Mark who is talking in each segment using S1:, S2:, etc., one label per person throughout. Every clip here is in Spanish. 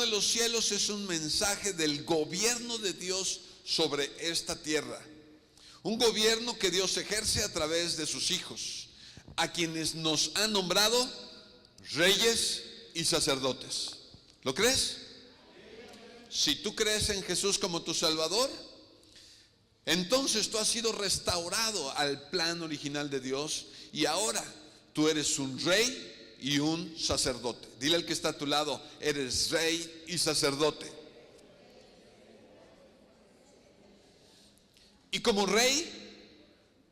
S1: de los cielos es un mensaje del gobierno de Dios sobre esta tierra. Un gobierno que Dios ejerce a través de sus hijos, a quienes nos ha nombrado reyes y sacerdotes. ¿Lo crees? Si tú crees en Jesús como tu Salvador, entonces tú has sido restaurado al plan original de Dios y ahora tú eres un rey y un sacerdote. Dile al que está a tu lado, eres rey y sacerdote. Y como rey,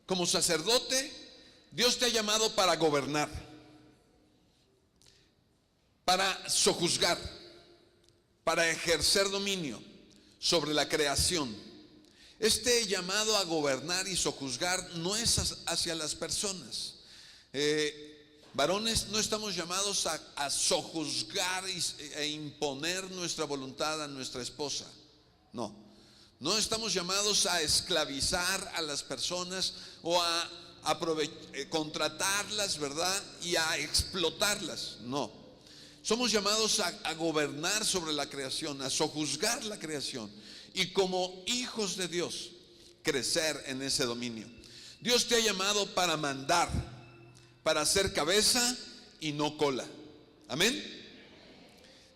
S1: como sacerdote, Dios te ha llamado para gobernar, para sojuzgar, para ejercer dominio sobre la creación. Este llamado a gobernar y sojuzgar no es hacia las personas. Varones, no estamos llamados a sojuzgar e imponer nuestra voluntad a nuestra esposa. No estamos llamados a esclavizar a las personas o a contratarlas, ¿verdad? Y a explotarlas. No. Somos llamados a gobernar sobre la creación, a sojuzgar la creación. Y como hijos de Dios, crecer en ese dominio. Dios te ha llamado para mandar, para ser cabeza y no cola. Amén.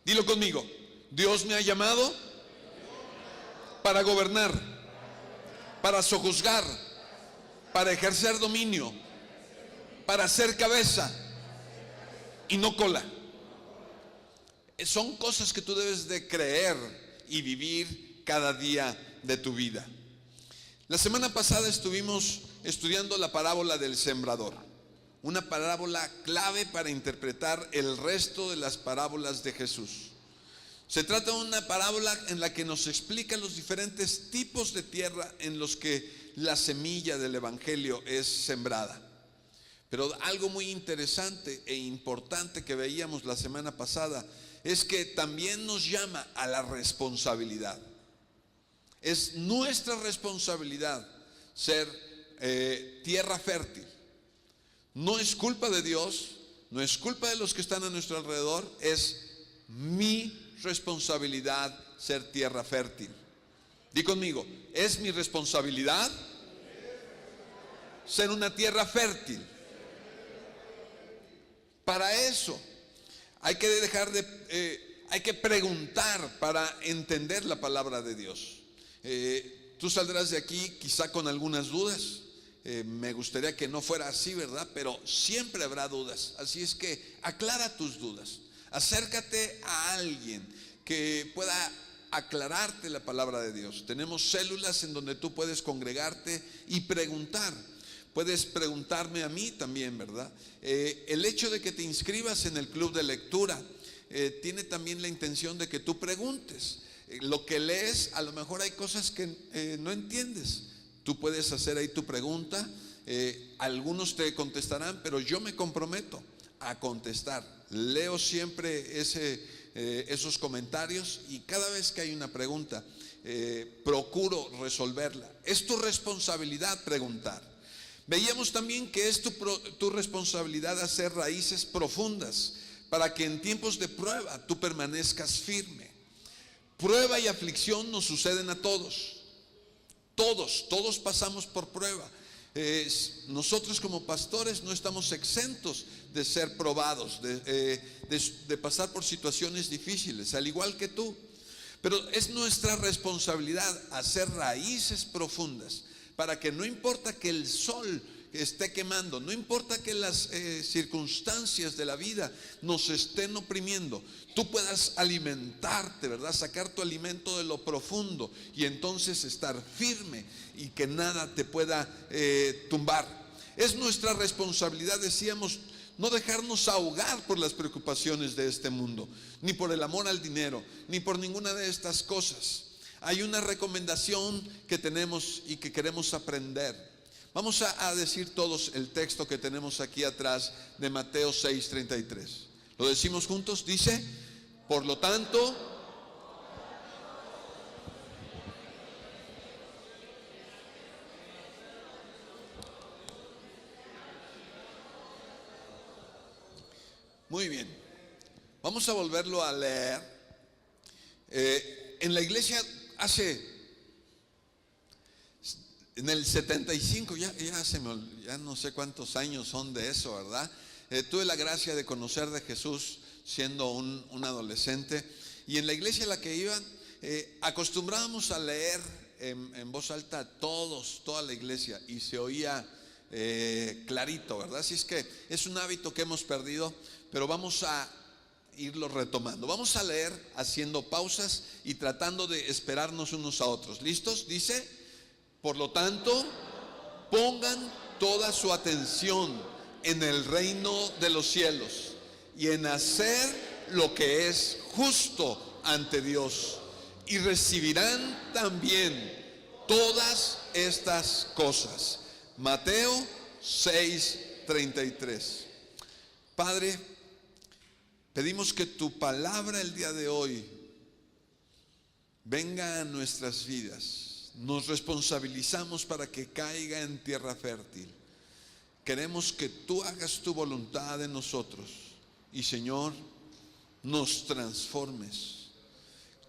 S1: Dilo conmigo. Dios me ha llamado para gobernar, para sojuzgar, para ejercer dominio, para ser cabeza y no cola. Son cosas que tú debes de creer y vivir cada día de tu vida. La semana pasada estuvimos estudiando la parábola del sembrador, una parábola clave para interpretar el resto de las parábolas de Jesús. Se trata de una parábola en la que nos explica los diferentes tipos de tierra en los que la semilla del evangelio es sembrada. Pero algo muy interesante e importante que veíamos la semana pasada es que también nos llama a la responsabilidad. Es nuestra responsabilidad ser tierra fértil. No es culpa de Dios, no es culpa de los que están a nuestro alrededor, es mi responsabilidad ser tierra fértil. Di conmigo, es mi responsabilidad ser una tierra fértil. Para eso hay que preguntar para entender la palabra de Dios. Tú saldrás de aquí quizá con algunas dudas. Me gustaría que no fuera así, ¿verdad? Pero siempre habrá dudas. Así es que aclara tus dudas. Acércate a alguien que pueda aclararte la palabra de Dios. Tenemos células en donde tú puedes congregarte y preguntar. Puedes preguntarme a mí también, ¿verdad? El hecho de que te inscribas en el club de lectura tiene también la intención de que tú preguntes. Lo que lees, a lo mejor hay cosas que no entiendes. Tú puedes hacer ahí tu pregunta. Algunos te contestarán, pero yo me comprometo a contestar. Leo siempre esos comentarios y cada vez que hay una pregunta, procuro resolverla. Es tu responsabilidad preguntar. Veíamos también que es tu responsabilidad hacer raíces profundas para que en tiempos de prueba tú permanezcas firme. Prueba y aflicción nos suceden a todos. Todos pasamos por prueba. Nosotros como pastores no estamos exentos de ser probados, de pasar por situaciones difíciles, al igual que tú. Pero es nuestra responsabilidad hacer raíces profundas para que no importa que el sol esté quemando, no importa que las circunstancias de la vida nos estén oprimiendo, tú puedas alimentarte, ¿verdad? Sacar tu alimento de lo profundo y entonces estar firme y que nada te pueda tumbar. Es nuestra responsabilidad, decíamos, no dejarnos ahogar por las preocupaciones de este mundo, ni por el amor al dinero, ni por ninguna de estas cosas. Hay una recomendación que tenemos y que queremos aprender. Vamos a decir todos el texto que tenemos aquí atrás de Mateo 6:33. ¿Lo decimos juntos? Dice, por lo tanto, muy bien, vamos a volverlo a leer. En la iglesia en el 75, ya no sé cuántos años son de eso, ¿verdad? Tuve la gracia de conocer de Jesús siendo un adolescente, y en la iglesia a la que iba acostumbrábamos a leer en voz alta toda la iglesia, y se oía clarito, ¿verdad? Así es que es un hábito que hemos perdido, pero vamos a irlo retomando. Vamos a leer haciendo pausas y tratando de esperarnos unos a otros. ¿Listos? Dice: por lo tanto, pongan toda su atención en el reino de los cielos y en hacer lo que es justo ante Dios, y recibirán también todas estas cosas. Mateo 6:33. Padre, pedimos que tu palabra el día de hoy venga a nuestras vidas. Nos responsabilizamos para que caiga en tierra fértil. Queremos que tú hagas tu voluntad en nosotros y, Señor, nos transformes,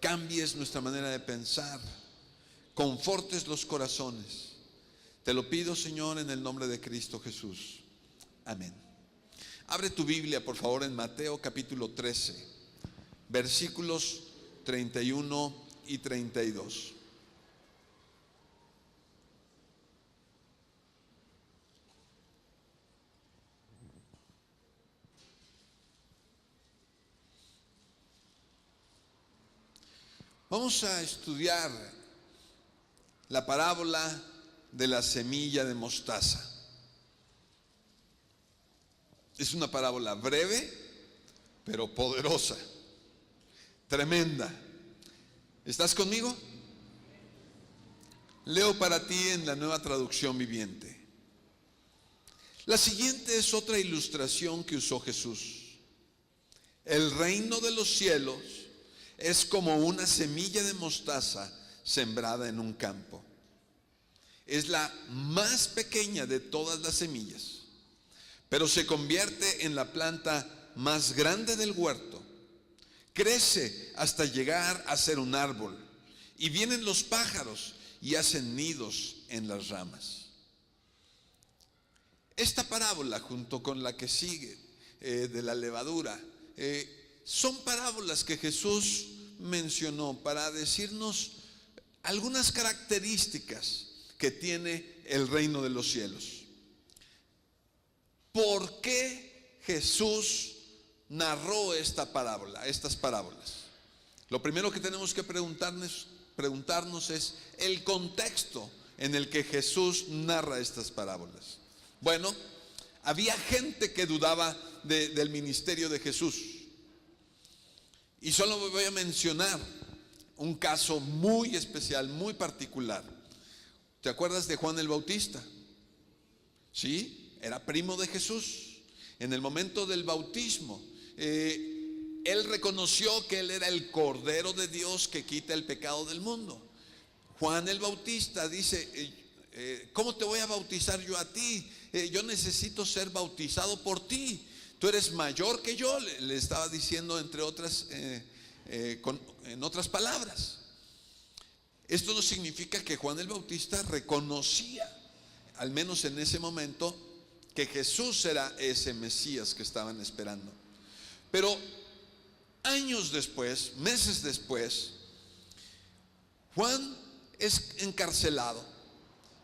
S1: cambies nuestra manera de pensar, confortes los corazones. Te lo pido, Señor, en el nombre de Cristo Jesús. Amén. Abre tu Biblia, por favor, en Mateo capítulo 13, versículos 31 y 32. Vamos a estudiar la parábola de la semilla de mostaza. Es una parábola breve, pero poderosa, tremenda. ¿Estás conmigo? Leo para ti en la Nueva Traducción Viviente. La siguiente es otra ilustración que usó Jesús. El reino de los cielos es como una semilla de mostaza sembrada en un campo. Es la más pequeña de todas las semillas, pero se convierte en la planta más grande del huerto. Crece hasta llegar a ser un árbol, y vienen los pájaros y hacen nidos en las ramas. Esta parábola, junto con la que sigue de la levadura, son parábolas que Jesús mencionó para decirnos algunas características que tiene el reino de los cielos. ¿Por qué Jesús narró estas parábolas? Lo primero que tenemos que preguntarnos es el contexto en el que Jesús narra estas parábolas. Bueno, había gente que dudaba del ministerio de Jesús, y solo voy a mencionar un caso muy especial, muy particular. ¿Te acuerdas de Juan el Bautista? Sí, era primo de Jesús. En el momento del bautismo, él reconoció que él era el Cordero de Dios que quita el pecado del mundo. Juan el Bautista dice: ¿cómo te voy a bautizar yo a ti? Yo necesito ser bautizado por ti. Tú eres mayor que yo, le estaba diciendo, entre otras, en otras palabras. Esto no significa que Juan el Bautista reconocía, al menos en ese momento, que Jesús era ese Mesías que estaban esperando. Pero años después, meses después, Juan es encarcelado,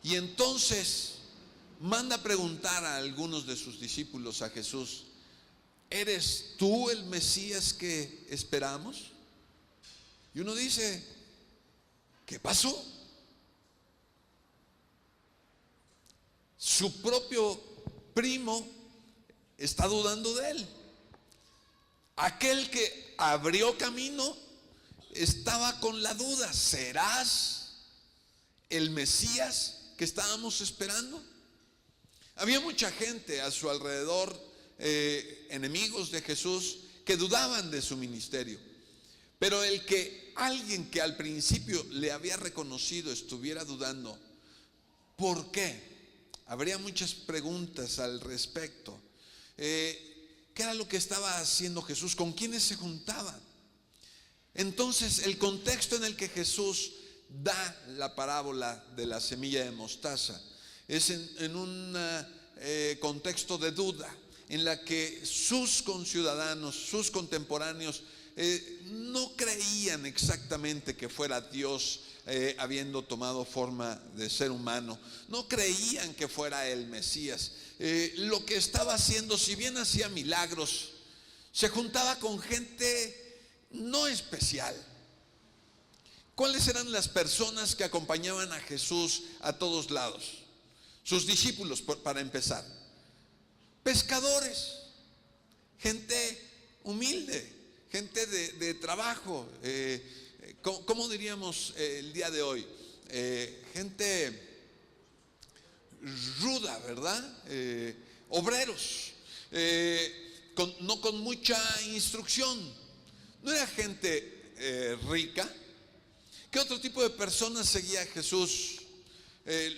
S1: y entonces manda a preguntar a algunos de sus discípulos a Jesús: ¿eres tú el Mesías que esperamos? Y uno dice: ¿qué pasó? Su propio primo está dudando de él. Aquel que abrió camino estaba con la duda: ¿serás el Mesías que estábamos esperando? Había mucha gente a su alrededor, enemigos de Jesús, que dudaban de su ministerio. Pero alguien que al principio le había reconocido estuviera dudando, ¿por qué? Habría muchas preguntas al respecto. ¿Qué era lo que estaba haciendo Jesús? ¿Con quiénes se juntaban? Entonces, el contexto en el que Jesús da la parábola de la semilla de mostaza es en un contexto de duda, en la que sus conciudadanos, sus contemporáneos, no creían exactamente que fuera Dios habiendo tomado forma de ser humano. No creían que fuera el Mesías. Lo que estaba haciendo, si bien hacía milagros, se juntaba con gente no especial. ¿Cuáles eran las personas que acompañaban a Jesús a todos lados? Sus discípulos, para empezar. Pescadores, gente humilde, gente de trabajo, ¿cómo diríamos el día de hoy? Gente ruda, ¿verdad? Obreros, no con mucha instrucción. No era gente rica. ¿Qué otro tipo de personas seguía a Jesús?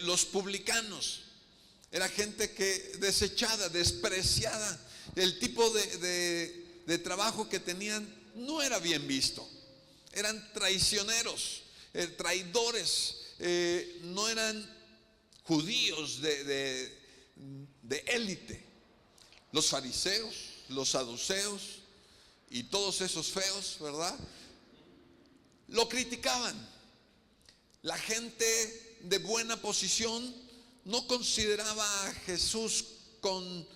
S1: Los publicanos. Era gente desechada, despreciada. El tipo de trabajo que tenían no era bien visto. Eran traicioneros, traidores, no eran judíos de élite. Los fariseos, los saduceos y todos esos feos, ¿verdad? Lo criticaban. La gente de buena posición no consideraba a Jesús con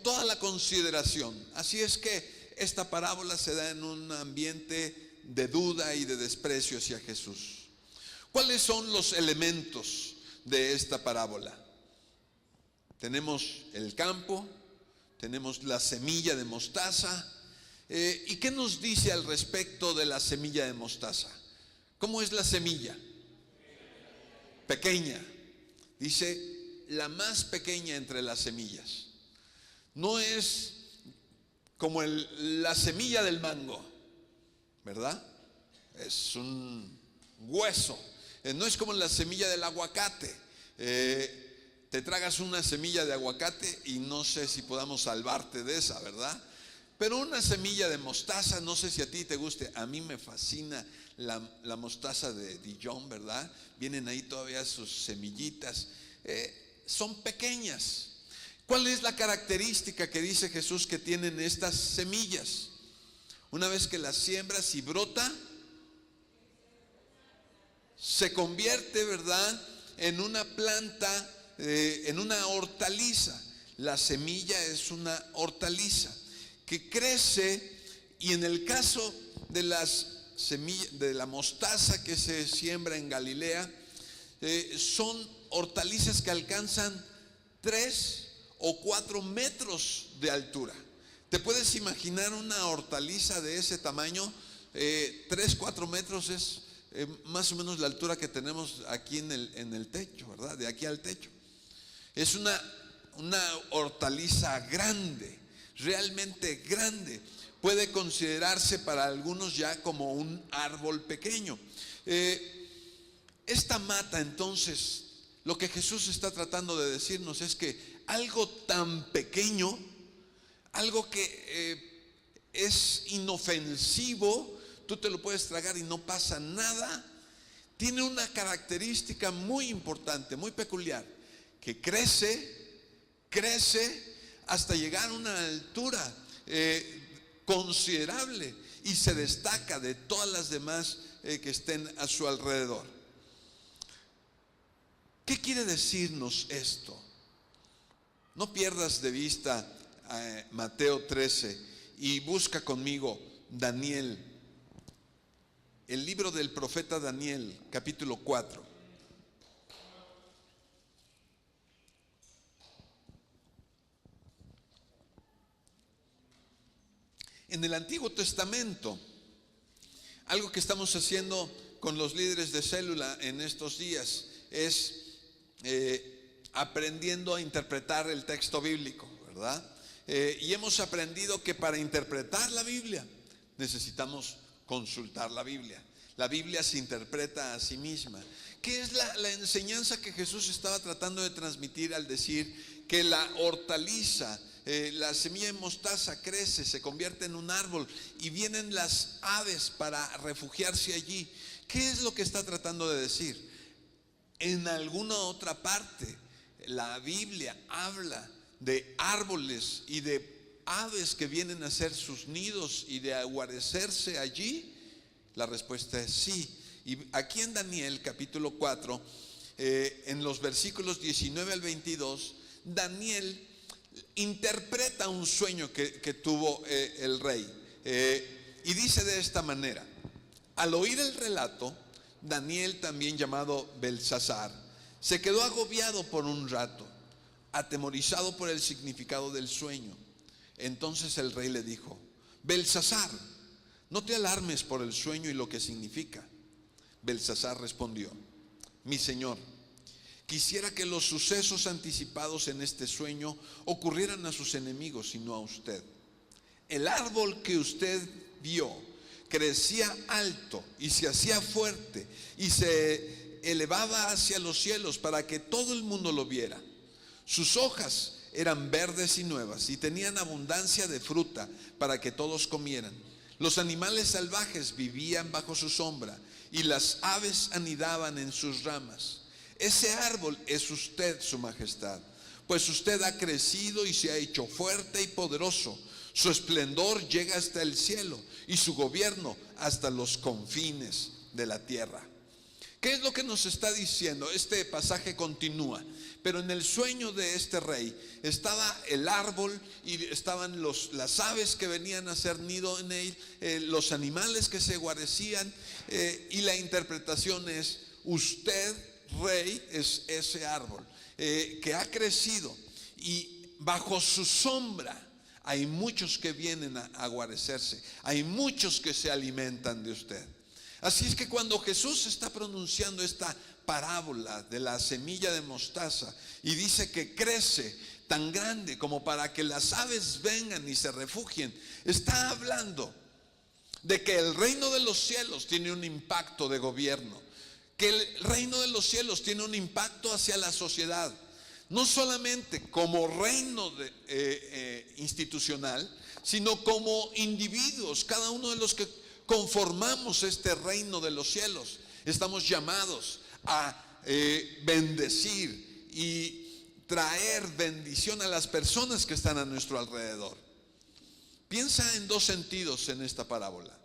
S1: toda la consideración. Así es que esta parábola se da en un ambiente de duda y de desprecio hacia Jesús. ¿Cuáles son los elementos de esta parábola? Tenemos el campo, tenemos la semilla de mostaza. ¿Y qué nos dice al respecto de la semilla de mostaza? ¿Cómo es la semilla? Pequeña. Dice, la más pequeña entre las semillas. No es como la semilla del mango, ¿verdad? Es un hueso. No es como la semilla del aguacate. Te tragas una semilla de aguacate y no sé si podamos salvarte de esa, ¿verdad? Pero una semilla de mostaza, no sé si a ti te guste, a mí me fascina la mostaza de Dijon, ¿verdad? Vienen ahí todavía sus semillitas, son pequeñas. ¿Cuál es la característica que dice Jesús que tienen estas semillas? Una vez que las siembras y brota, se convierte, ¿verdad?, en una planta, en una hortaliza. La semilla es una hortaliza que crece, y en el caso de las semillas de la mostaza que se siembra en Galilea, son hortalizas que alcanzan 3 o 4 metros de altura. ¿Te puedes imaginar una hortaliza de ese tamaño? 3, 4 metros es más o menos la altura que tenemos aquí en el techo, ¿verdad? De aquí al techo. Es una hortaliza grande, realmente grande. Puede considerarse para algunos ya como un árbol pequeño. Esta mata, entonces, lo que Jesús está tratando de decirnos es que algo tan pequeño, algo que es inofensivo, tú te lo puedes tragar y no pasa nada, tiene una característica muy importante, muy peculiar, que crece hasta llegar a una altura considerable y se destaca de todas las demás que estén a su alrededor. ¿Qué quiere decirnos esto? No pierdas de vista Mateo 13 y busca conmigo Daniel, el libro del profeta Daniel, capítulo 4. En el Antiguo Testamento, algo que estamos haciendo con los líderes de célula en estos días es aprendiendo a interpretar el texto bíblico, ¿verdad? Y hemos aprendido que para interpretar la Biblia necesitamos consultar la Biblia. La Biblia se interpreta a sí misma. ¿Qué es la enseñanza que Jesús estaba tratando de transmitir al decir que la hortaliza la semilla de mostaza crece, se convierte en un árbol y vienen las aves para refugiarse allí. ¿Qué es lo que está tratando de decir? En alguna otra parte la Biblia habla de árboles y de aves que vienen a hacer sus nidos y de guarecerse allí. La respuesta es sí. Y aquí en Daniel capítulo 4, en los versículos 19 al 22, Daniel interpreta un sueño que tuvo el rey, y dice de esta manera: al oír el relato, Daniel, también llamado Belsasar, se quedó agobiado por un rato, atemorizado por el significado del sueño. Entonces el rey le dijo: Belsasar, no te alarmes por el sueño y lo que significa. Belsasar respondió: mi señor, quisiera que los sucesos anticipados en este sueño ocurrieran a sus enemigos y no a usted. El árbol que usted vio crecía alto y se hacía fuerte y se elevaba hacia los cielos para que todo el mundo lo viera. Sus hojas eran verdes y nuevas y tenían abundancia de fruta para que todos comieran. Los animales salvajes vivían bajo su sombra y las aves anidaban en sus ramas. Ese árbol es usted, su majestad, pues usted ha crecido y se ha hecho fuerte y poderoso. Su esplendor llega hasta el cielo y su gobierno hasta los confines de la tierra. ¿Qué es lo que nos está diciendo? Este pasaje continúa, pero en el sueño de este rey estaba el árbol y estaban las aves que venían a hacer nido en él, los animales que se guarecían, y la interpretación es: usted, rey, es ese árbol que ha crecido y bajo su sombra hay muchos que vienen a guarecerse, hay muchos que se alimentan de usted. Así es que cuando Jesús está pronunciando esta parábola de la semilla de mostaza y dice que crece tan grande como para que las aves vengan y se refugien, está hablando de que el reino de los cielos tiene un impacto de gobierno, que el reino de los cielos tiene un impacto hacia la sociedad, no solamente como reino institucional, sino como individuos. Cada uno de los que conformamos este reino de los cielos estamos llamados a bendecir y traer bendición a las personas que están a nuestro alrededor. Piensa en dos sentidos en esta parábola: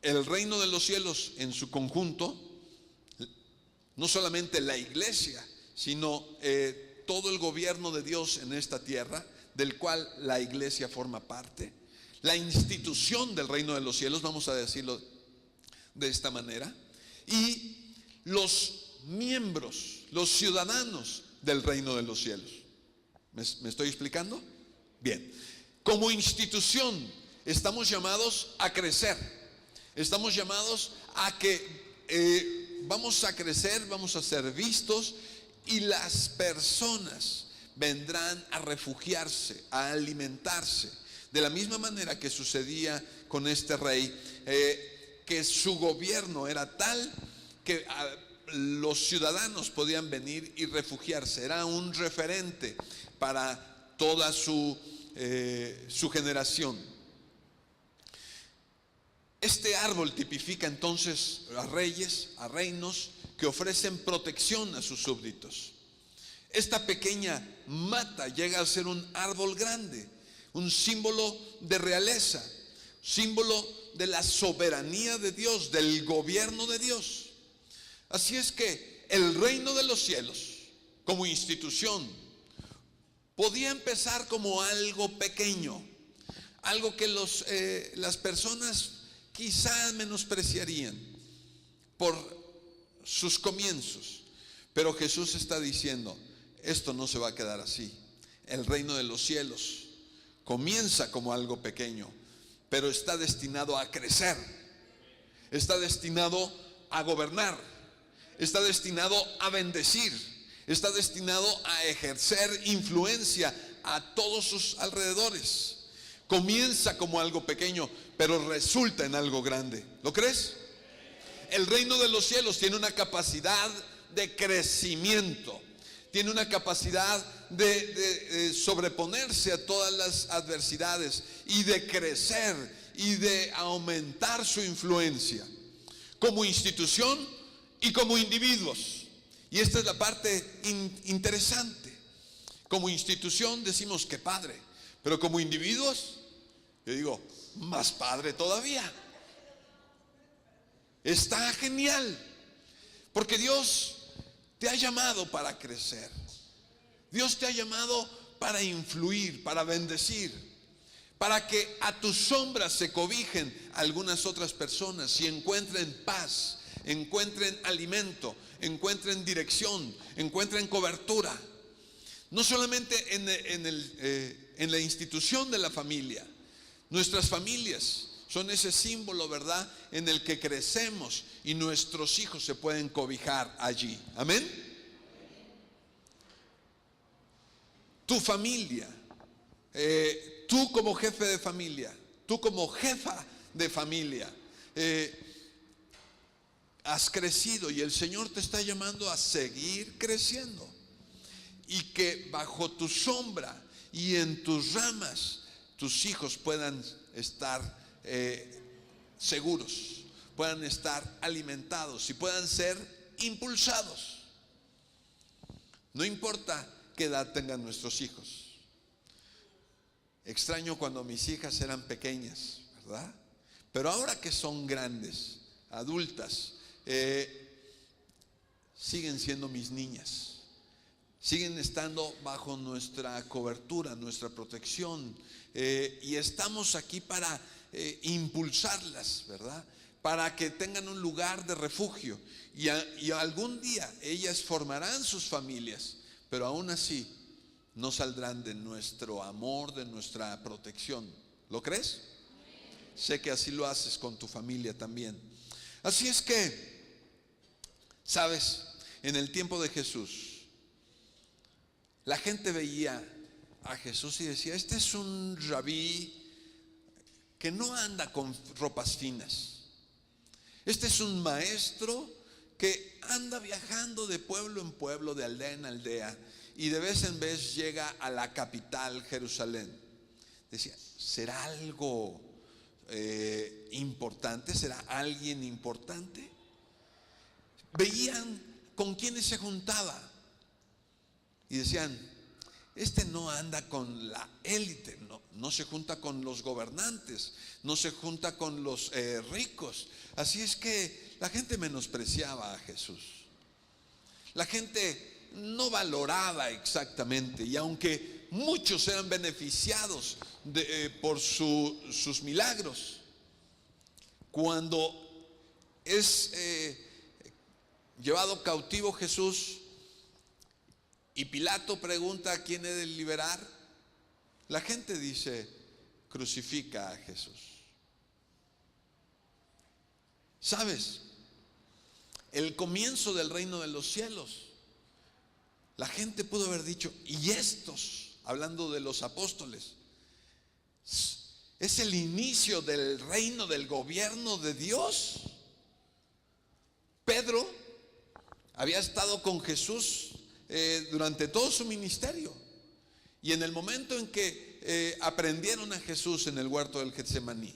S1: el reino de los cielos en su conjunto, no solamente la iglesia, sino todo el gobierno de Dios en esta tierra, del cual la iglesia forma parte, la institución del reino de los cielos, vamos a decirlo de esta manera, y los miembros, los ciudadanos del reino de los cielos. ¿Me estoy explicando? Bien, como institución estamos llamados a crecer, estamos llamados a que vamos a crecer, vamos a ser vistos, y las personas vendrán a refugiarse, a alimentarse, de la misma manera que sucedía con este rey, que su gobierno era tal que los ciudadanos podían venir y refugiarse. Era un referente para toda su generación. Este árbol tipifica entonces a reyes, a reinos que ofrecen protección a sus súbditos. Esta pequeña mata llega a ser un árbol grande, un símbolo de realeza, símbolo de la soberanía de Dios, del gobierno de Dios. Así es que el reino de los cielos, como institución, podía empezar como algo pequeño, algo que las personas quizás menospreciarían por sus comienzos. Pero Jesús está diciendo: esto no se va a quedar así. El reino de los cielos comienza como algo pequeño, pero está destinado a crecer, está destinado a gobernar, está destinado a bendecir, está destinado a ejercer influencia a todos sus alrededores. Comienza como algo pequeño, pero resulta en algo grande. ¿Lo crees? El reino de los cielos tiene una capacidad de crecimiento, tiene una capacidad de sobreponerse a todas las adversidades y de crecer y de aumentar su influencia como institución y como individuos. Y esta es la parte interesante. Como institución decimos que padre, pero como individuos, yo digo, más padre todavía. Está genial, porque Dios te ha llamado para crecer. Dios te ha llamado para influir, para bendecir, para que a tu sombra se cobijen algunas otras personas y encuentren paz, encuentren alimento, encuentren dirección, encuentren cobertura. No solamente en la institución de la familia. Nuestras familias son ese símbolo, ¿verdad?, en el que crecemos y nuestros hijos se pueden cobijar allí. Amén. Tu familia, tú como jefe de familia, tú como jefa de familia, has crecido y el Señor te está llamando a seguir creciendo. Y que bajo tu sombra y en tus ramas tus hijos puedan estar seguros, puedan estar alimentados y puedan ser impulsados. No importa qué edad tengan nuestros hijos. Extraño cuando mis hijas eran pequeñas, ¿verdad? Pero ahora que son grandes, adultas, siguen siendo mis niñas. Siguen estando bajo nuestra cobertura, nuestra protección, y estamos aquí para impulsarlas, ¿verdad? Para que tengan un lugar de refugio y algún día ellas formarán sus familias, pero aún así no saldrán de nuestro amor, de nuestra protección. ¿Lo crees? Sé que así lo haces con tu familia también. Así es que, ¿sabes? En el tiempo de Jesús, la gente veía a Jesús y decía, este es un rabí que no anda con ropas finas. Este es un maestro que anda viajando de pueblo en pueblo, de aldea en aldea, y de vez en vez llega a la capital, Jerusalén. Decía, ¿será algo importante? ¿Será alguien importante? Veían con quiénes se juntaba y decían, este no anda con la élite, no se junta con los gobernantes, no se junta con los ricos. Así es que la gente menospreciaba a Jesús. La gente no valoraba exactamente, y aunque muchos eran beneficiados por sus milagros, cuando es llevado cautivo Jesús y Pilato pregunta a quién he de liberar, la gente dice, crucifica a Jesús. ¿Sabes? El comienzo del reino de los cielos, la gente pudo haber dicho, y estos, hablando de los apóstoles, es el inicio del reino, del gobierno de Dios. Pedro había estado con Jesús durante todo su ministerio, y en el momento en que aprendieron a Jesús en el huerto del Getsemaní,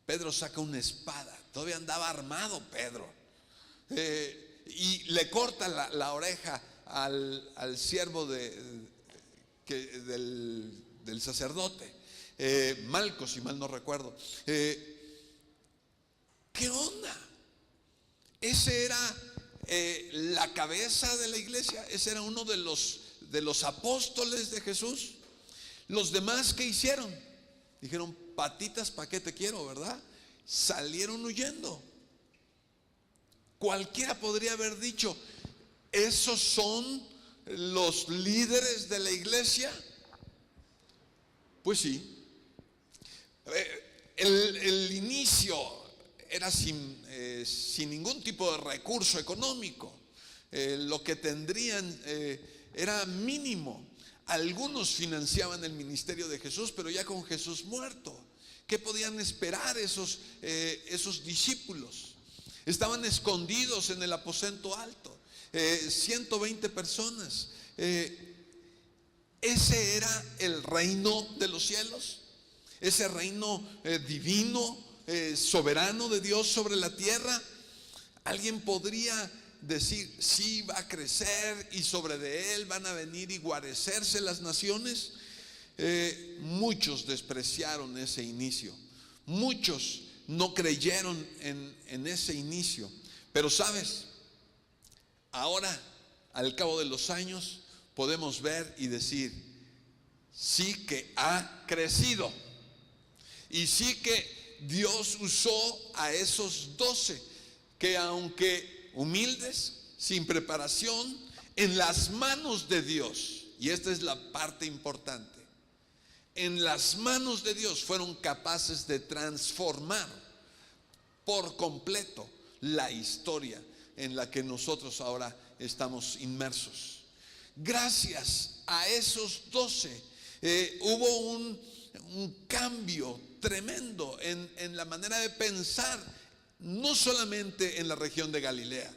S1: Pedro saca una espada. Todavía andaba armado Pedro, y le corta la oreja al siervo del sacerdote, Malco, si mal no recuerdo. ¿Qué onda? Ese era la cabeza de la iglesia. Ese era uno de los apóstoles de Jesús. Los demás, ¿qué hicieron? Dijeron, patitas, ¿para qué te quiero, verdad? Salieron huyendo. Cualquiera podría haber dicho, ¿esos son los líderes de la iglesia? Pues sí. El inicio era sin ningún tipo de recurso económico. Lo que tendrían era mínimo. Algunos financiaban el ministerio de Jesús, pero ya con Jesús muerto. ¿Qué podían esperar esos discípulos? Estaban escondidos en el aposento alto, 120 personas. ese era el reino de los cielos, ese reino divino, soberano de Dios sobre la tierra. Alguien podría decir, sí, va a crecer y sobre de él van a venir y guarecerse las naciones. Muchos despreciaron ese inicio, muchos no creyeron en ese inicio. Pero sabes, ahora al cabo de los años podemos ver y decir, sí que ha crecido, y sí que Dios usó a esos 12 que, aunque humildes, sin preparación, en las manos de Dios, y esta es la parte importante, en las manos de Dios fueron capaces de transformar por completo la historia en la que nosotros ahora estamos inmersos. Gracias a esos 12 hubo un cambio tremendo en la manera de pensar, no solamente en la región de Galilea,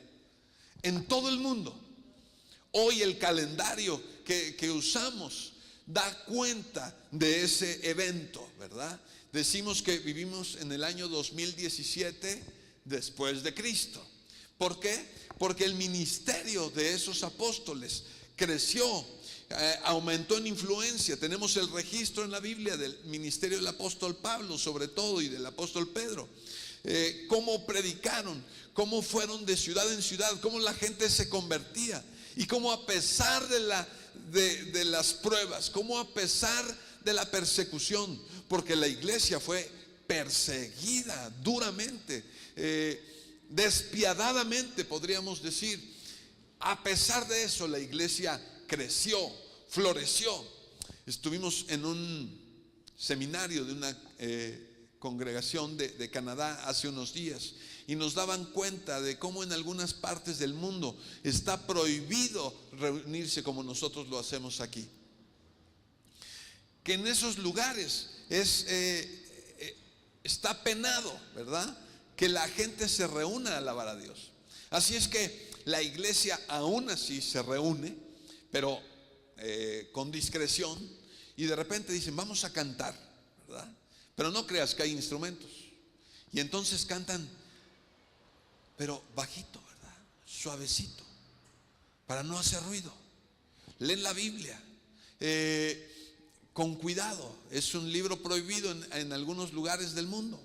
S1: en todo el mundo. Hoy el calendario que usamos da cuenta de ese evento, ¿verdad? Decimos que vivimos en el año 2017 después de Cristo. ¿Por qué? Porque el ministerio de esos apóstoles creció, aumentó en influencia. Tenemos el registro en la Biblia del ministerio del apóstol Pablo, sobre todo, y del apóstol Pedro. Cómo predicaron, cómo fueron de ciudad en ciudad, cómo la gente se convertía, y cómo a pesar de las pruebas, cómo a pesar de la persecución, porque la iglesia fue perseguida duramente, despiadadamente podríamos decir, a pesar de eso la iglesia creció, floreció. Estuvimos en un seminario de una congregación de Canadá hace unos días, y nos daban cuenta de cómo en algunas partes del mundo está prohibido reunirse como nosotros lo hacemos aquí, que en esos lugares está penado, ¿verdad?, que la gente se reúna a alabar a Dios. Así es que la iglesia aún así se reúne, pero con discreción, y de repente dicen, vamos a cantar, ¿verdad? Pero no creas que hay instrumentos, y entonces cantan, pero bajito, ¿verdad?, suavecito, para no hacer ruido. Leen la Biblia con cuidado. Es un libro prohibido en algunos lugares del mundo.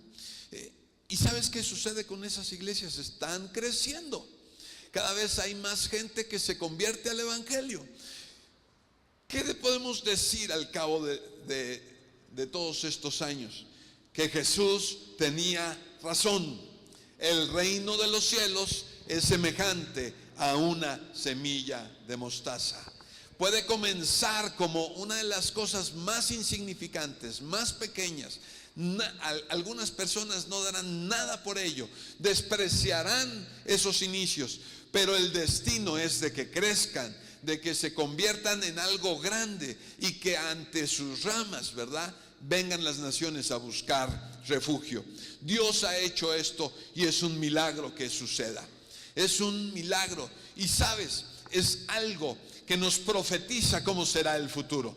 S1: ¿Y sabes qué sucede con esas iglesias? Están creciendo. Cada vez hay más gente que se convierte al evangelio. ¿Qué le podemos decir al cabo de todos estos años? Que Jesús tenía razón. El reino de los cielos es semejante a una semilla de mostaza. Puede comenzar como una de las cosas más insignificantes, más pequeñas. Algunas personas no darán nada por ello, despreciarán esos inicios, pero el destino es de que crezcan, de que se conviertan en algo grande, y que ante sus ramas, ¿verdad?, vengan las naciones a buscar refugio. Dios ha hecho esto, y es un milagro que suceda. Es un milagro, y sabes, es algo que nos profetiza cómo será el futuro.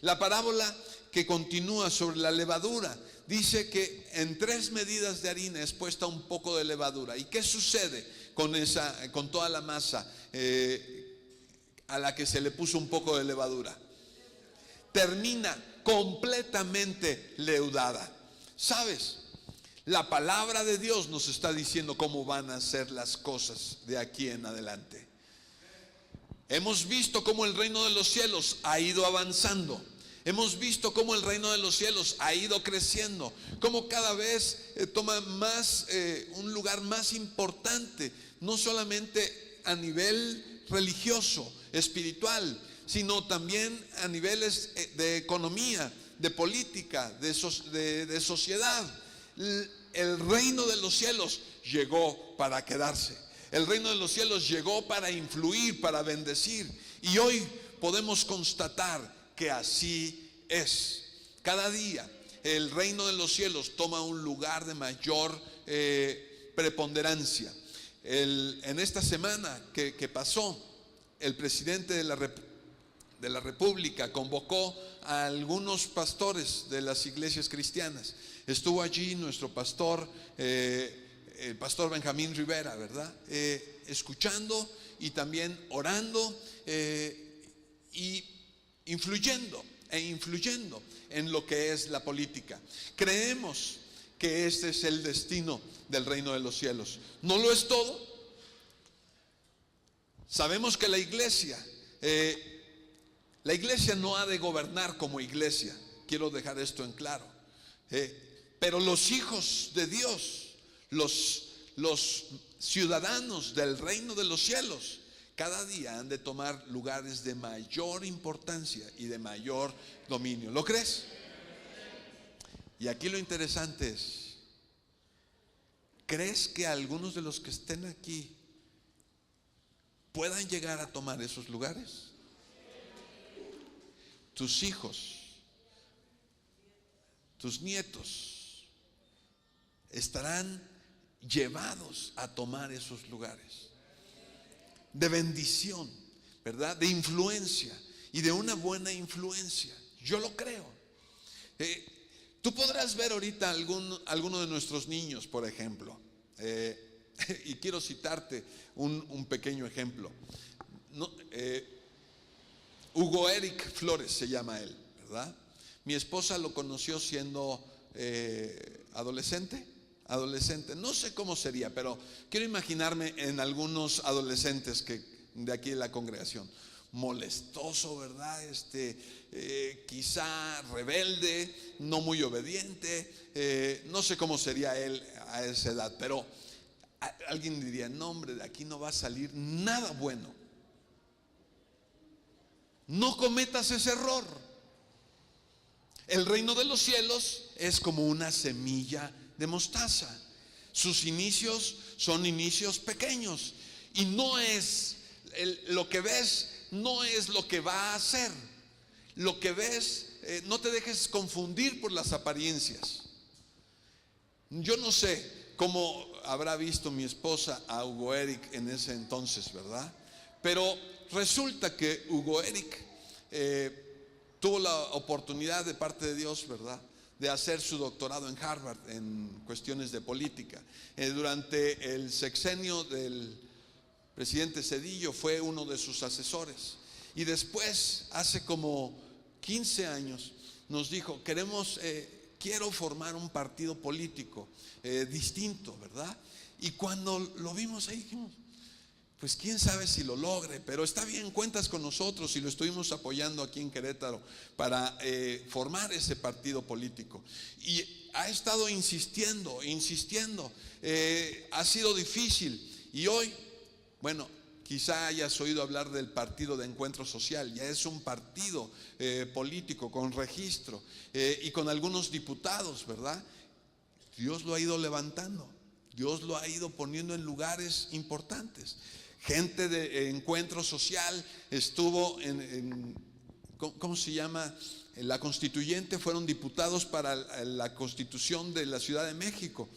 S1: La parábola que continúa sobre la levadura dice que en 3 medidas de harina es puesta un poco de levadura. ¿Y qué sucede con toda la masa a la que se le puso un poco de levadura? Termina completamente leudada. ¿Sabes? La palabra de Dios nos está diciendo cómo van a ser las cosas de aquí en adelante. Hemos visto cómo el reino de los cielos ha ido avanzando. Hemos visto cómo el reino de los cielos ha ido creciendo, cómo cada vez toma más un lugar más importante, no solamente a nivel religioso, espiritual, sino también a niveles de economía, de política, de sociedad. El reino de los cielos llegó para quedarse. El reino de los cielos llegó para influir, para bendecir. Y hoy podemos constatar que así es. Cada día el reino de los cielos toma un lugar de mayor preponderancia. En esta semana que pasó, el presidente de de la República convocó a algunos pastores de las iglesias cristianas. Estuvo allí nuestro pastor, el pastor Benjamín Rivera, ¿verdad? Escuchando y también orando y influyendo en lo que es la política. Creemos que este es el destino del reino de los cielos. No lo es todo. Sabemos que la iglesia no ha de gobernar como iglesia. Quiero dejar esto en claro. Pero los hijos de Dios, los ciudadanos del reino de los cielos, cada día han de tomar lugares de mayor importancia y de mayor dominio. ¿Lo crees? Y aquí lo interesante es, ¿crees que algunos de los que estén aquí puedan llegar a tomar esos lugares? Tus hijos, tus nietos estarán llevados a tomar esos lugares de bendición, ¿verdad? De influencia y de una buena influencia. Yo lo creo. Tú podrás ver ahorita alguno de nuestros niños, por ejemplo, y quiero citarte un pequeño ejemplo. Hugo Eric Flores se llama él, ¿verdad? Mi esposa lo conoció siendo adolescente, no sé cómo sería, pero quiero imaginarme en algunos adolescentes de aquí de la congregación. Molestoso, ¿verdad? Quizá rebelde, no muy obediente, no sé cómo sería él a esa edad, pero alguien diría, no hombre, de aquí no va a salir nada bueno. No cometas ese error. El reino de los cielos es como una semilla de mostaza. Sus inicios son inicios pequeños y no es lo que ves, no es lo que va a hacer. Lo que ves, no te dejes confundir por las apariencias. Yo no sé cómo habrá visto mi esposa a Hugo Eric en ese entonces, ¿verdad? Pero resulta que Hugo Eric tuvo la oportunidad de parte de Dios, ¿verdad?, de hacer su doctorado en Harvard en cuestiones de política. Durante el sexenio del presidente Zedillo fue uno de sus asesores. Y después, hace como 15 años, nos dijo, quiero formar un partido político distinto, ¿verdad? Y cuando lo vimos ahí dijimos, pues quién sabe si lo logre, pero está bien, cuentas con nosotros, y lo estuvimos apoyando aquí en Querétaro para formar ese partido político. Y ha estado insistiendo, ha sido difícil. Y hoy, bueno, quizá hayas oído hablar del Partido de Encuentro Social. Ya es un partido político con registro y con algunos diputados, ¿verdad? Dios lo ha ido levantando, Dios lo ha ido poniendo en lugares importantes. Gente de Encuentro Social estuvo ¿cómo se llama? La Constituyente, fueron diputados para la Constitución de la Ciudad de México.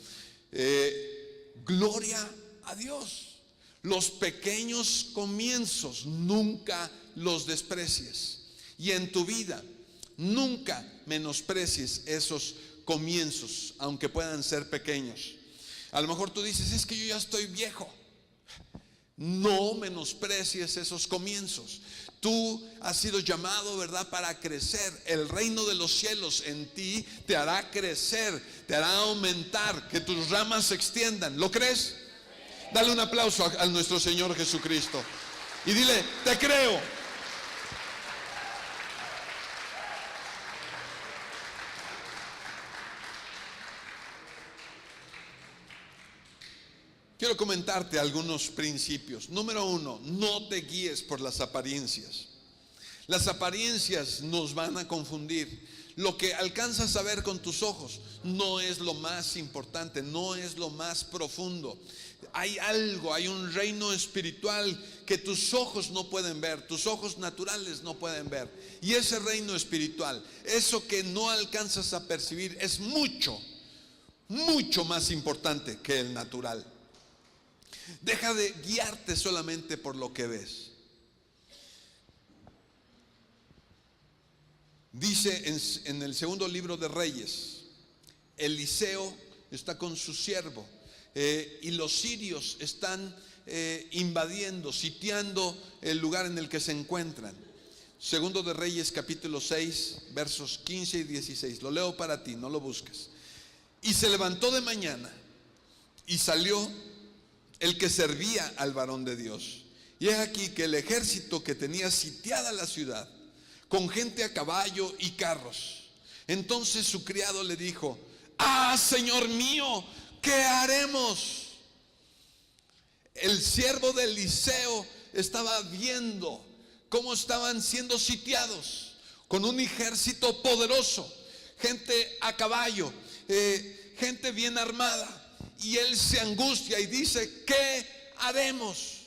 S1: Gloria a Dios. Los pequeños comienzos nunca los desprecies. Y en tu vida nunca menosprecies esos comienzos, aunque puedan ser pequeños. A lo mejor tú dices, es que yo ya estoy viejo. No menosprecies esos comienzos. Tú has sido llamado, ¿verdad?, para crecer. El reino de los cielos en ti te hará crecer, te hará aumentar, que tus ramas se extiendan. ¿Lo crees? Dale un aplauso a nuestro Señor Jesucristo y dile, te creo. Quiero comentarte algunos principios. Número 1, no te guíes por las apariencias. Las apariencias nos van a confundir. Lo que alcanzas a ver con tus ojos no es lo más importante, no es lo más profundo. Hay un reino espiritual que tus ojos no pueden ver, tus ojos naturales no pueden ver. Y ese reino espiritual, eso que no alcanzas a percibir, es mucho, mucho más importante que el natural. Deja de guiarte solamente por lo que ves. Dice en el segundo libro de Reyes, Eliseo está con su siervo y los sirios están invadiendo, sitiando el lugar en el que se encuentran. Segundo de Reyes capítulo 6 versos 15 y 16. Lo leo para ti, no lo busques. Y se levantó de mañana y salió el que servía al varón de Dios. Y es aquí que el ejército que tenía sitiada la ciudad, con gente a caballo y carros. Entonces su criado le dijo: ¡Ah, Señor mío! ¿Qué haremos? El siervo de Eliseo estaba viendo cómo estaban siendo sitiados con un ejército poderoso, gente a caballo, gente bien armada, y él se angustia y dice: ¿qué haremos?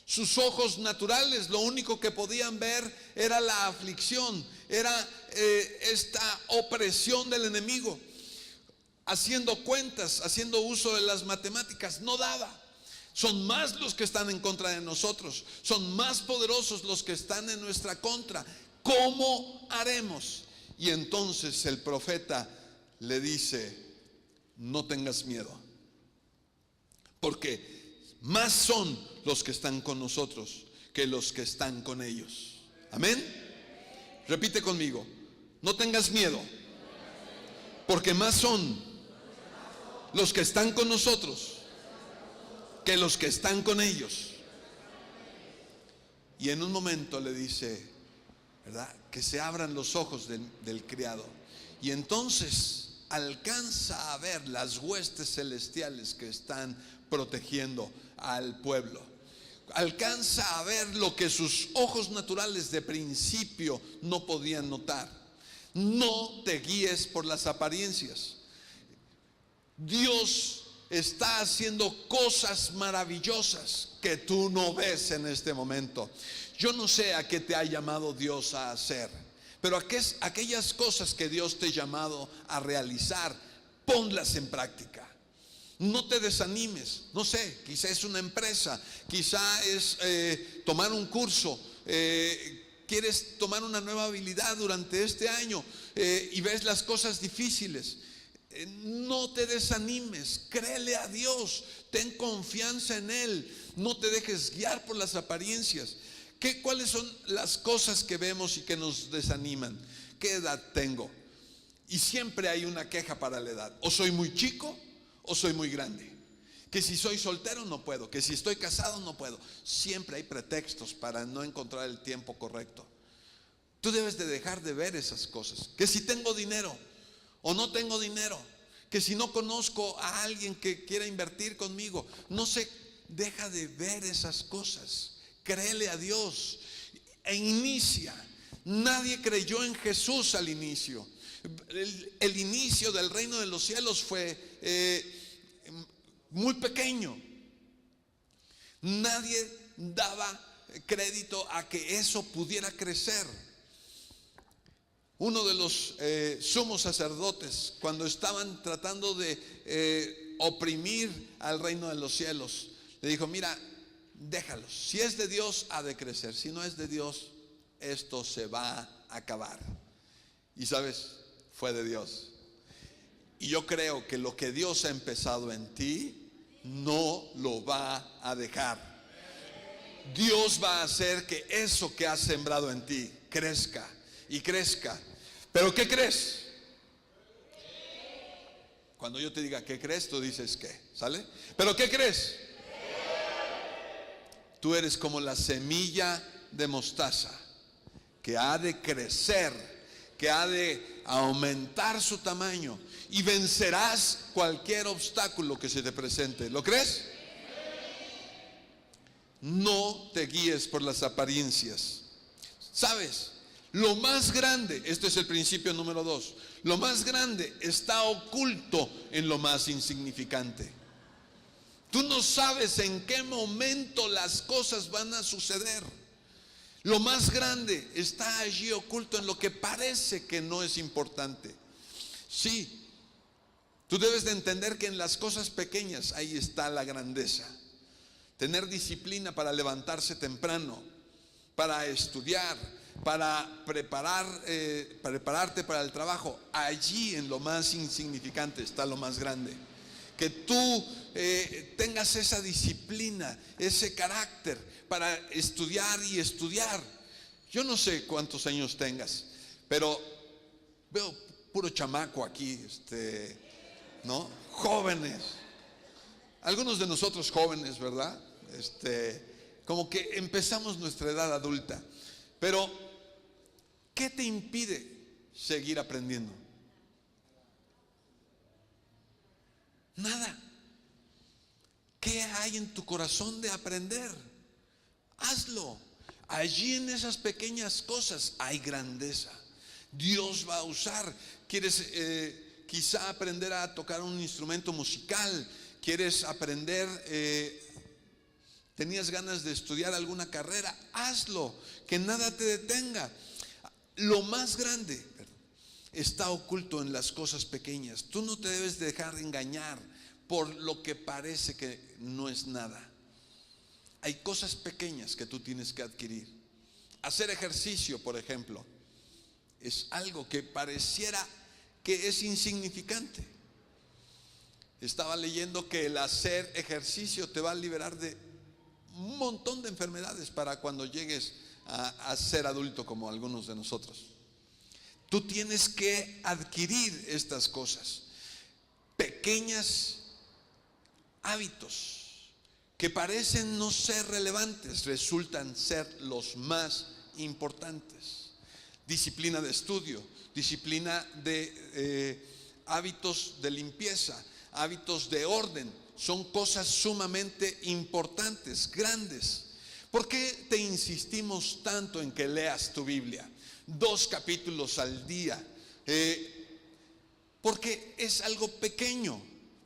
S1: Sus ojos naturales lo único que podían ver era la aflicción, era esta opresión del enemigo. Haciendo cuentas, haciendo uso de las matemáticas, no daba. Son más los que están en contra de nosotros, son más poderosos los que están en nuestra contra. ¿Cómo haremos? Y entonces el profeta le dice: no tengas miedo, porque más son los que están con nosotros que los que están con ellos. Amén. Repite conmigo: no tengas miedo, porque más son los que están con nosotros que los que están con ellos. Y en un momento le dice, ¿verdad?, que se abran los ojos del criado. Y entonces alcanza a ver las huestes celestiales que están protegiendo al pueblo. Alcanza a ver lo que sus ojos naturales de principio no podían notar. No te guíes por las apariencias. Dios está haciendo cosas maravillosas que tú no ves en este momento. Yo no sé a qué te ha llamado Dios a hacer, pero aquellas cosas que Dios te ha llamado a realizar, ponlas en práctica. No te desanimes. No sé, quizá es una empresa, quizá es tomar un curso, quieres tomar una nueva habilidad durante este año y ves las cosas difíciles. No te desanimes, créele a Dios, ten confianza en Él, no te dejes guiar por las apariencias. ¿Cuáles son las cosas que vemos y que nos desaniman? ¿Qué edad tengo? Y siempre hay una queja para la edad: o soy muy chico o soy muy grande. Que si soy soltero no puedo, que si estoy casado no puedo. Siempre hay pretextos para no encontrar el tiempo correcto. Tú debes de dejar de ver esas cosas. Que si tengo dinero o no tengo dinero, que si no conozco a alguien que quiera invertir conmigo, no sé, deja de ver esas cosas. Créele a Dios e inicia. Nadie creyó en Jesús al inicio. El inicio del reino de los cielos fue muy pequeño. Nadie daba crédito a que eso pudiera crecer. Uno de los sumos sacerdotes, cuando estaban tratando de oprimir al reino de los cielos, le dijo: mira, déjalos, si es de Dios ha de crecer, si no es de Dios esto se va a acabar. Y sabes, fue de Dios. Y yo creo que lo que Dios ha empezado en ti no lo va a dejar. Dios va a hacer que eso que has sembrado en ti crezca y crezca. ¿Pero qué crees? Cuando yo te diga ¿qué crees?, tú dices ¿qué? ¿Sale? ¿Pero qué crees? Tú eres como la semilla de mostaza que ha de crecer, que ha de aumentar su tamaño y vencerás cualquier obstáculo que se te presente. ¿Lo crees? No te guíes por las apariencias. ¿Sabes? Lo más grande, esto es el principio número 2, lo más grande está oculto en lo más insignificante. Tú no sabes en qué momento las cosas van a suceder. Lo más grande está allí oculto en lo que parece que no es importante. Sí, tú debes de entender que en las cosas pequeñas ahí está la grandeza. Tener disciplina para levantarse temprano, para estudiar, para prepararte para el trabajo. Allí, en lo más insignificante, está lo más grande. Que tú tengas esa disciplina, ese carácter para estudiar y estudiar. Yo no sé cuántos años tengas, pero veo puro chamaco aquí, ¿no? Jóvenes. Algunos de nosotros jóvenes, ¿verdad? Como que empezamos nuestra edad adulta. Pero, ¿qué te impide seguir aprendiendo? Nada. ¿Qué hay en tu corazón de aprender? Hazlo. Allí en esas pequeñas cosas hay grandeza. Dios va a usar. ¿Quieres quizá aprender a tocar un instrumento musical? ¿Quieres aprender? ¿Tenías ganas de estudiar alguna carrera? Hazlo. Que nada te detenga. Lo más grande está oculto en las cosas pequeñas. Tú no te debes dejar engañar por lo que parece que no es nada. Hay cosas pequeñas que tú tienes que adquirir. Hacer ejercicio, por ejemplo, es algo que pareciera que es insignificante. Estaba leyendo que el hacer ejercicio te va a liberar de un montón de enfermedades para cuando llegues a ser adulto, como algunos de nosotros. Tú tienes que adquirir estas cosas, pequeños hábitos que parecen no ser relevantes, resultan ser los más importantes. Disciplina de estudio, disciplina de hábitos de limpieza, hábitos de orden, son cosas sumamente importantes, grandes. ¿Por qué te insistimos tanto en que leas tu Biblia? 2 capítulos al día. Porque es algo pequeño,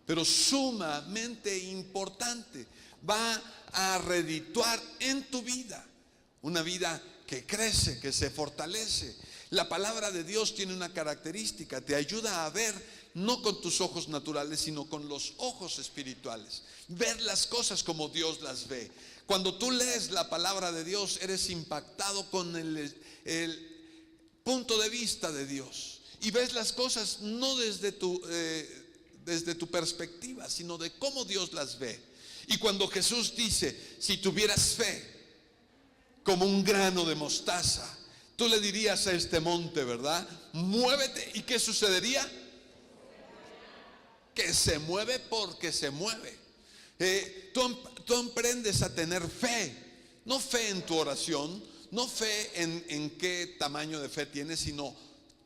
S1: pero sumamente importante. Va a redituar en tu vida, una vida que crece, que se fortalece. La palabra de Dios tiene una característica: te ayuda a ver no con tus ojos naturales, sino con los ojos espirituales. Ver las cosas como Dios las ve. Cuando tú lees la palabra de Dios, eres impactado con el punto de vista de Dios, y ves las cosas no desde tu perspectiva, sino de cómo Dios las ve. Y cuando Jesús dice: si tuvieras fe como un grano de mostaza, tú le dirías a este monte, ¿verdad? Muévete. ¿Y qué sucedería? Que se mueve porque se mueve. Tú aprendes a tener fe. No fe en tu oración, no fe en qué tamaño de fe tienes, sino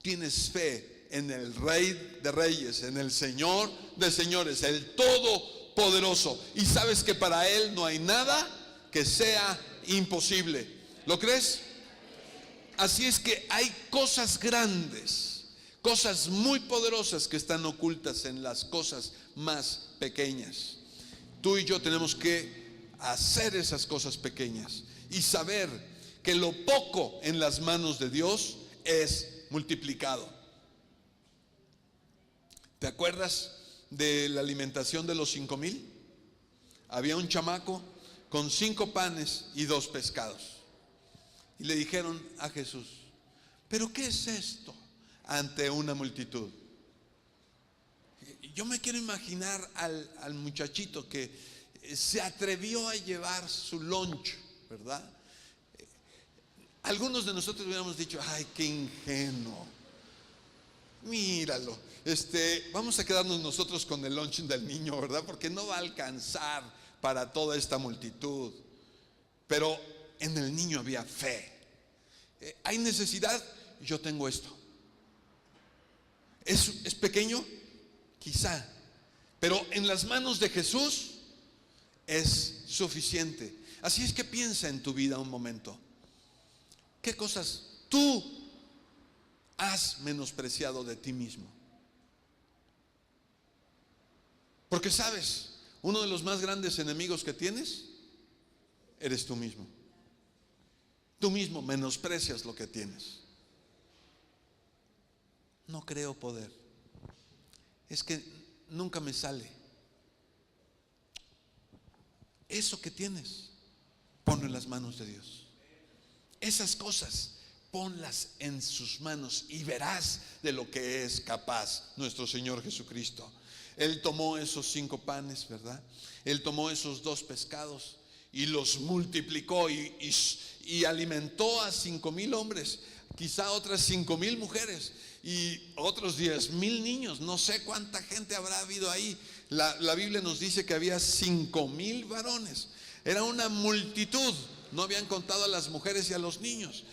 S1: tienes fe en el Rey de Reyes, en el Señor de Señores, el Todopoderoso. Y sabes que para Él no hay nada que sea imposible. ¿Lo crees? Así es que hay cosas grandes, cosas muy poderosas que están ocultas en las cosas más pequeñas. Tú y yo tenemos que hacer esas cosas pequeñas y saber que lo poco en las manos de Dios es multiplicado. ¿Te acuerdas de la alimentación de los 5,000? Había un chamaco con 5 panes y 2 pescados. Y le dijeron a Jesús: ¿pero qué es esto ante una multitud? Yo me quiero imaginar al muchachito que se atrevió a llevar su lunch, ¿verdad? Algunos de nosotros hubiéramos dicho: ay, qué ingenuo, míralo, vamos a quedarnos nosotros con el lunch del niño, ¿verdad? Porque no va a alcanzar para toda esta multitud. Pero en el niño había fe. Hay necesidad, yo tengo esto. ¿Es pequeño? Quizá. Pero en las manos de Jesús es suficiente. Así es que piensa en tu vida un momento. ¿Qué cosas tú has menospreciado de ti mismo? Porque sabes, uno de los más grandes enemigos que tienes eres tú mismo. Tú mismo menosprecias lo que tienes. No creo poder. Es que nunca me sale. Eso que tienes, ponlo en las manos de Dios. Esas cosas ponlas en sus manos y verás de lo que es capaz nuestro Señor Jesucristo. Él tomó esos 5 panes, ¿verdad? Él tomó esos 2 pescados y los multiplicó y alimentó a 5,000 hombres, quizá otras 5,000 mujeres y otros 10,000 niños. No sé cuánta gente habrá habido ahí. La Biblia nos dice que había 5,000 varones. Era una multitud. No habían contado a las mujeres y a los niños.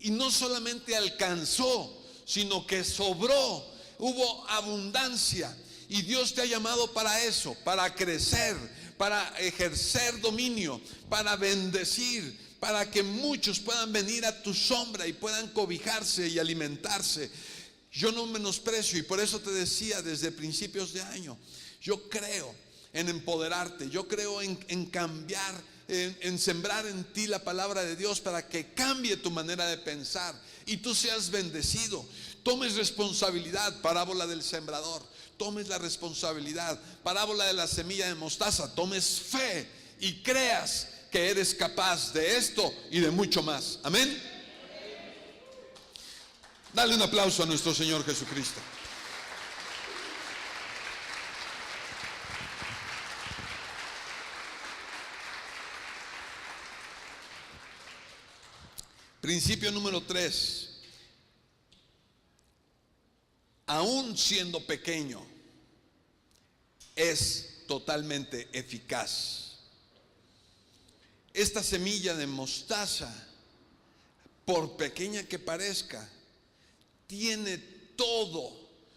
S1: Y no solamente alcanzó, sino que sobró. Hubo abundancia. Y Dios te ha llamado para eso, para crecer, para ejercer dominio, para bendecir, para que muchos puedan venir a tu sombra y puedan cobijarse y alimentarse. Yo no menosprecio, y por eso te decía desde principios de año, yo creo en empoderarte, yo creo en cambiar, en sembrar en ti la palabra de Dios para que cambie tu manera de pensar y tú seas bendecido. Tomes responsabilidad, parábola del sembrador. Tomes la responsabilidad, parábola de la semilla de mostaza. Tomes fe y creas que eres capaz de esto y de mucho más. Amén. Dale un aplauso a nuestro Señor Jesucristo. Principio número 3. Aún siendo pequeño, es totalmente eficaz. Esta semilla de mostaza, por pequeña que parezca, tiene todo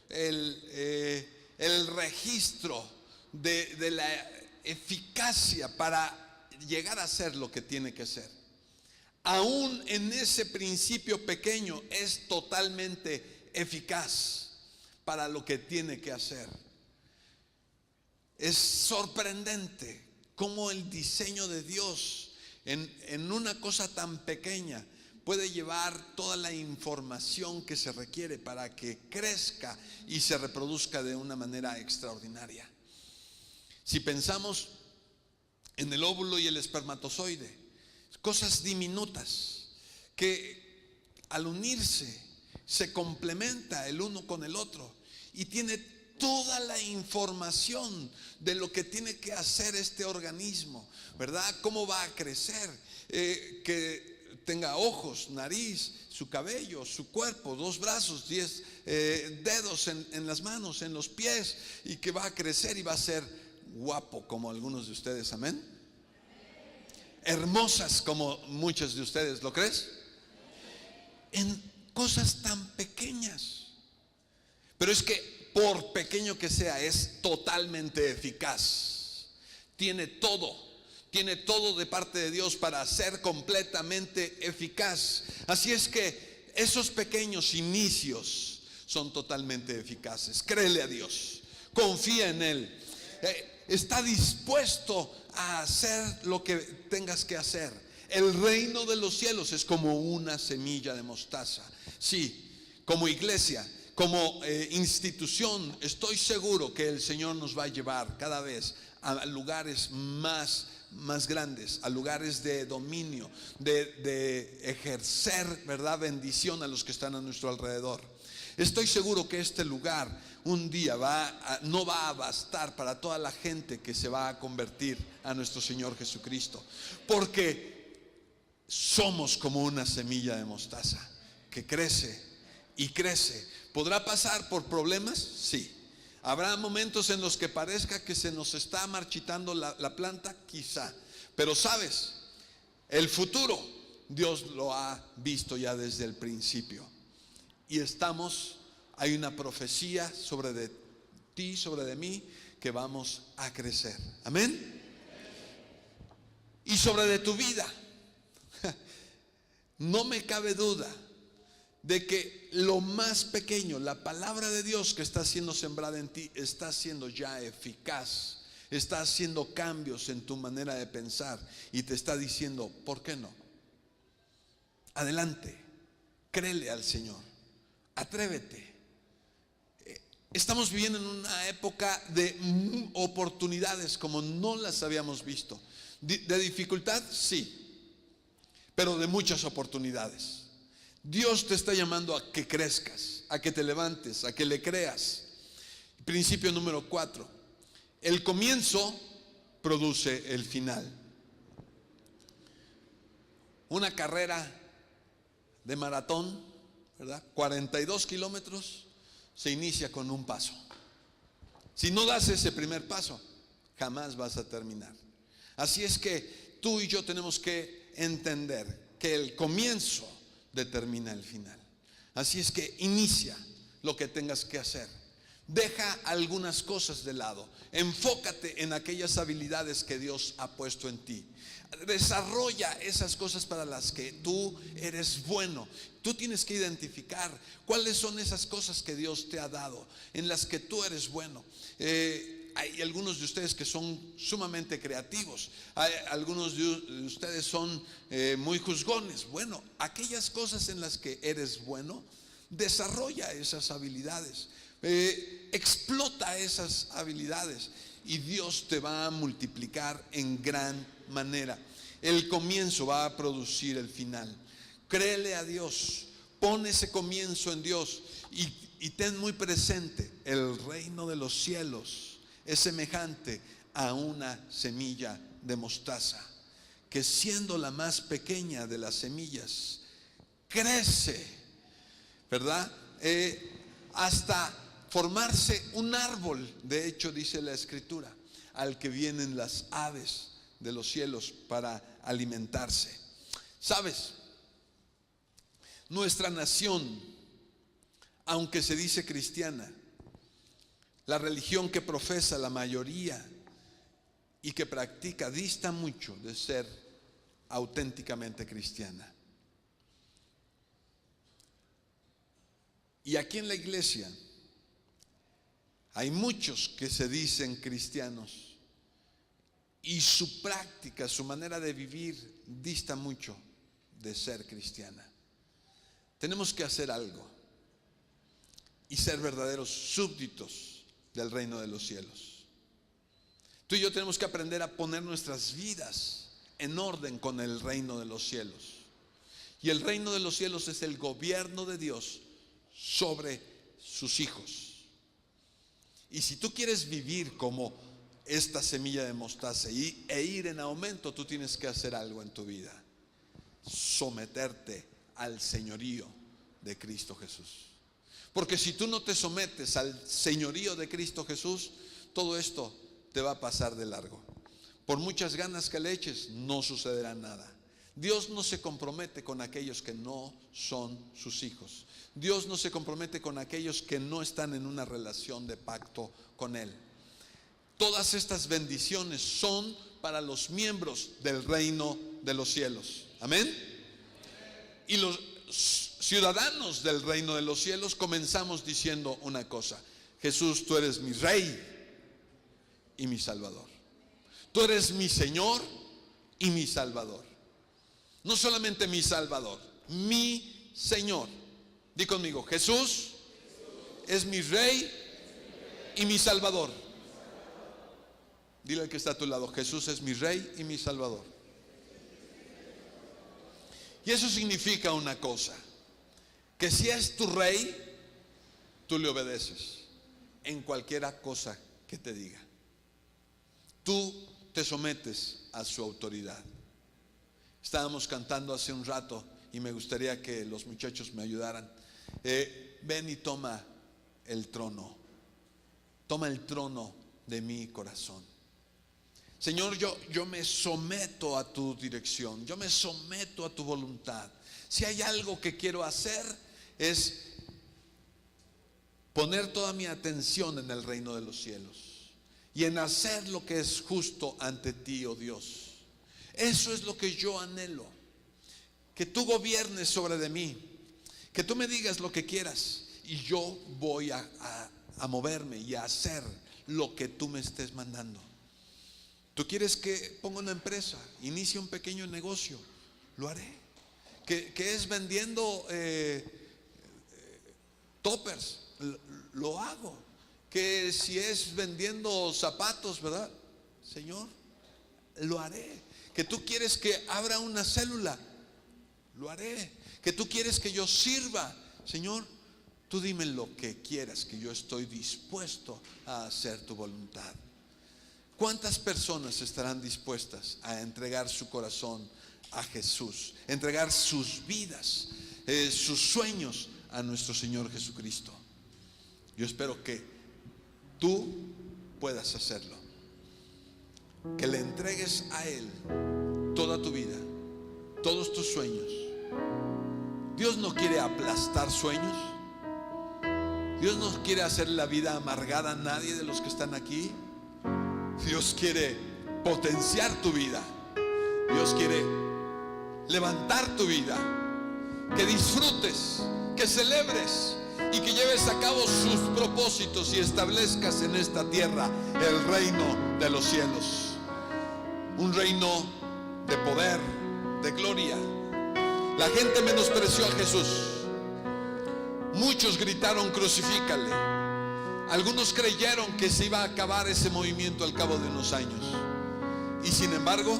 S1: el registro de la eficacia para llegar a ser lo que tiene que ser. Aún en ese principio pequeño es totalmente eficaz para lo que tiene que hacer. Es sorprendente cómo el diseño de Dios en una cosa tan pequeña puede llevar toda la información que se requiere para que crezca y se reproduzca de una manera extraordinaria. Si pensamos en el óvulo y el espermatozoide, cosas diminutas que al unirse se complementa el uno con el otro y tiene toda la información de lo que tiene que hacer este organismo, ¿verdad? Cómo va a crecer, que tenga ojos, nariz, su cabello, su cuerpo, 2 brazos, 10 dedos en las manos, en los pies, y que va a crecer y va a ser guapo como algunos de ustedes. Amén. Hermosas como muchos de ustedes. ¿Lo crees? En cosas tan pequeñas. Pero es que por pequeño que sea, es totalmente eficaz. Tiene todo de parte de Dios para ser completamente eficaz. Así es que esos pequeños inicios son totalmente eficaces. Créele a Dios, confía en Él, está dispuesto a hacer lo que tengas que hacer. El reino de los cielos es como una semilla de mostaza. Sí, como iglesia, como institución, estoy seguro que el Señor nos va a llevar cada vez a lugares más grandes, a lugares de dominio, de ejercer, ¿verdad?, bendición a los que están a nuestro alrededor. Estoy seguro que este lugar un día no va a bastar para toda la gente que se va a convertir a nuestro Señor Jesucristo, porque somos como una semilla de mostaza que crece y crece. ¿Podrá pasar por problemas? Sí. ¿Habrá momentos en los que parezca que se nos está marchitando la planta? Quizá. Pero sabes, el futuro Dios lo ha visto ya desde el principio. Y hay una profecía sobre de ti, sobre de mí, que vamos a crecer. Amén. Y sobre de tu vida, no me cabe duda de que lo más pequeño, la palabra de Dios que está siendo sembrada en ti, está siendo ya eficaz, está haciendo cambios en tu manera de pensar y te está diciendo, ¿por qué no? Adelante, créele al Señor, atrévete. Estamos viviendo en una época de oportunidades como no las habíamos visto. De dificultad, sí, pero de muchas oportunidades. Dios te está llamando a que crezcas, a que te levantes, a que le creas. Principio número 4. El comienzo produce el final. Una carrera de maratón, ¿verdad? 42 kilómetros se inicia con un paso. Si no das ese primer paso, jamás vas a terminar. Así es que tú y yo tenemos que entender que el comienzo determina el final. Así es que inicia lo que tengas que hacer. Deja algunas cosas de lado. Enfócate en aquellas habilidades que Dios ha puesto en ti. Desarrolla esas cosas para las que tú eres bueno. Tú tienes que identificar cuáles son esas cosas que Dios te ha dado, en las que tú eres bueno. Hay algunos de ustedes que son sumamente creativos. Algunos de ustedes son muy juzgones. Bueno, aquellas cosas en las que eres bueno, desarrolla esas habilidades. Explota esas habilidades y Dios te va a multiplicar en gran manera. El comienzo va a producir el final. Créele a Dios, pon ese comienzo en Dios y ten muy presente: el reino de los cielos es semejante a una semilla de mostaza, que siendo la más pequeña de las semillas, crece, ¿verdad? Hasta formarse un árbol. De hecho, dice la Escritura, al que vienen las aves de los cielos para alimentarse. ¿Sabes? Nuestra nación, aunque se dice cristiana, la religión que profesa la mayoría y que practica dista mucho de ser auténticamente cristiana. Y aquí en la iglesia hay muchos que se dicen cristianos y su práctica, su manera de vivir dista mucho de ser cristiana. Tenemos que hacer algo y ser verdaderos súbditos del reino de los cielos. Tú y yo tenemos que aprender a poner nuestras vidas en orden con el reino de los cielos. Y el reino de los cielos es el gobierno de Dios sobre sus hijos. Y si tú quieres vivir como esta semilla de mostaza e ir en aumento, tú tienes que hacer algo en tu vida: someterte al señorío de Cristo Jesús. Porque si tú no te sometes al señorío de Cristo Jesús, todo esto te va a pasar de largo. Por muchas ganas que le eches, no sucederá nada. Dios no se compromete con aquellos que no son sus hijos. Dios no se compromete con aquellos que no están en una relación de pacto con Él. Todas estas bendiciones son para los miembros del reino de los cielos. Amén. Y los ciudadanos del reino de los cielos comenzamos diciendo una cosa: Jesús, tú eres mi Rey y mi Salvador. Tú eres mi Señor y mi Salvador. No solamente mi Salvador, mi Señor. Di conmigo: Jesús es mi Rey y mi Salvador. Dile al que está a tu lado: Jesús es mi Rey y mi Salvador. Y eso significa una cosa: que si es tu Rey, tú le obedeces en cualquier cosa que te diga. Tú te sometes a su autoridad. Estábamos cantando hace un rato y me gustaría que los muchachos me ayudaran. Ven y toma el trono. Toma el trono de mi corazón. Señor, yo me someto a tu dirección. Yo me someto a tu voluntad. Si hay algo que quiero hacer, es poner toda mi atención en el reino de los cielos y en hacer lo que es justo ante ti, oh Dios. Eso es lo que yo anhelo: que tú gobiernes sobre de mí, que tú me digas lo que quieras y yo voy a moverme y a hacer lo que tú me estés mandando. Tú quieres que ponga una empresa, inicie un pequeño negocio, lo haré. Que es vendiendo toppers, lo hago. Que si es vendiendo zapatos, ¿verdad? Señor, lo haré. Que tú quieres que abra una célula, lo haré. que tú quieres que yo sirva. Señor, tú dime lo que quieras, que yo estoy dispuesto a hacer tu voluntad. ¿Cuántas personas estarán dispuestas a entregar su corazón a Jesús, entregar sus vidas, sus sueños a nuestro Señor Jesucristo? Yo espero que tú puedas hacerlo, que le entregues a Él toda tu vida, todos tus sueños. Dios no quiere aplastar sueños. Dios no quiere hacer la vida amargada a nadie de los que están aquí. Dios quiere potenciar tu vida. Dios quiere levantar tu vida, que disfrutes, que celebres y que lleves a cabo sus propósitos y establezcas en esta tierra el reino de los cielos. Un reino de poder, de gloria. La gente menospreció a Jesús. Muchos gritaron: crucifícale. Algunos creyeron que se iba a acabar ese movimiento al cabo de unos años. Y sin embargo,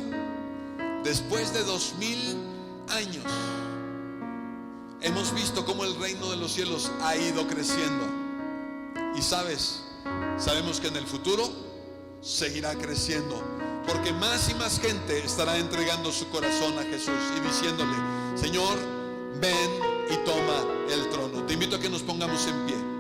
S1: después de 2000 años, hemos visto cómo el reino de los cielos ha ido creciendo. Y sabemos que en el futuro seguirá creciendo, porque más y más gente estará entregando su corazón a Jesús y diciéndole: Señor, ven y toma el trono. Te invito a que nos pongamos en pie.